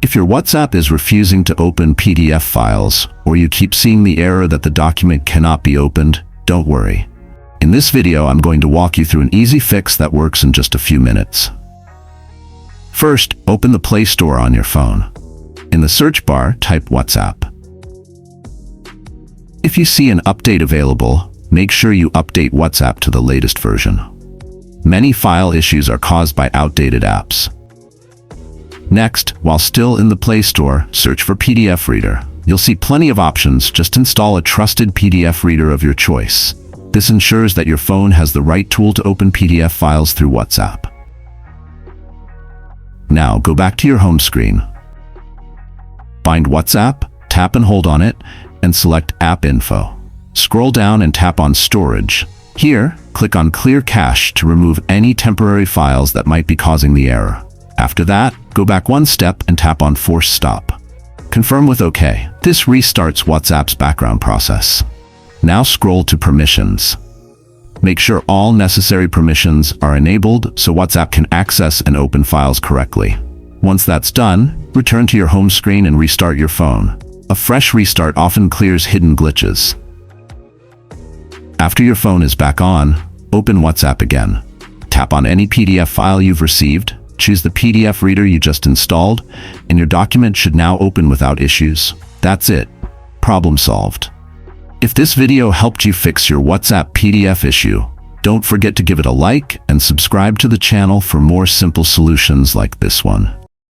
If your WhatsApp is refusing to open PDF files, or you keep seeing the error that the document cannot be opened, don't worry. In this video, I'm going to walk you through an easy fix that works in just a few minutes. First, open the Play Store on your phone. In the search bar, type WhatsApp. If you see an update available, make sure you update WhatsApp to the latest version. Many file issues are caused by outdated apps. Next, while still in the Play Store, search for PDF Reader. You'll see plenty of options. Just install a trusted PDF reader of your choice. This ensures that your phone has the right tool to open PDF files through WhatsApp. Now, go back to your home screen. Find WhatsApp, tap and hold on it, and select App Info. Scroll down and tap on Storage. Here, click on Clear Cache to remove any temporary files that might be causing the error. After that, go back one step and tap on Force Stop. Confirm with OK. This restarts WhatsApp's background process. Now scroll to Permissions. Make sure all necessary permissions are enabled so WhatsApp can access and open files correctly. Once that's done, return to your home screen and restart your phone. A fresh restart often clears hidden glitches. After your phone is back on, open WhatsApp again. Tap on any PDF file you've received, choose the PDF reader you just installed, and your document should now open without issues. That's it. Problem solved. If this video helped you fix your WhatsApp PDF issue, don't forget to give it a like and subscribe to the channel for more simple solutions like this one.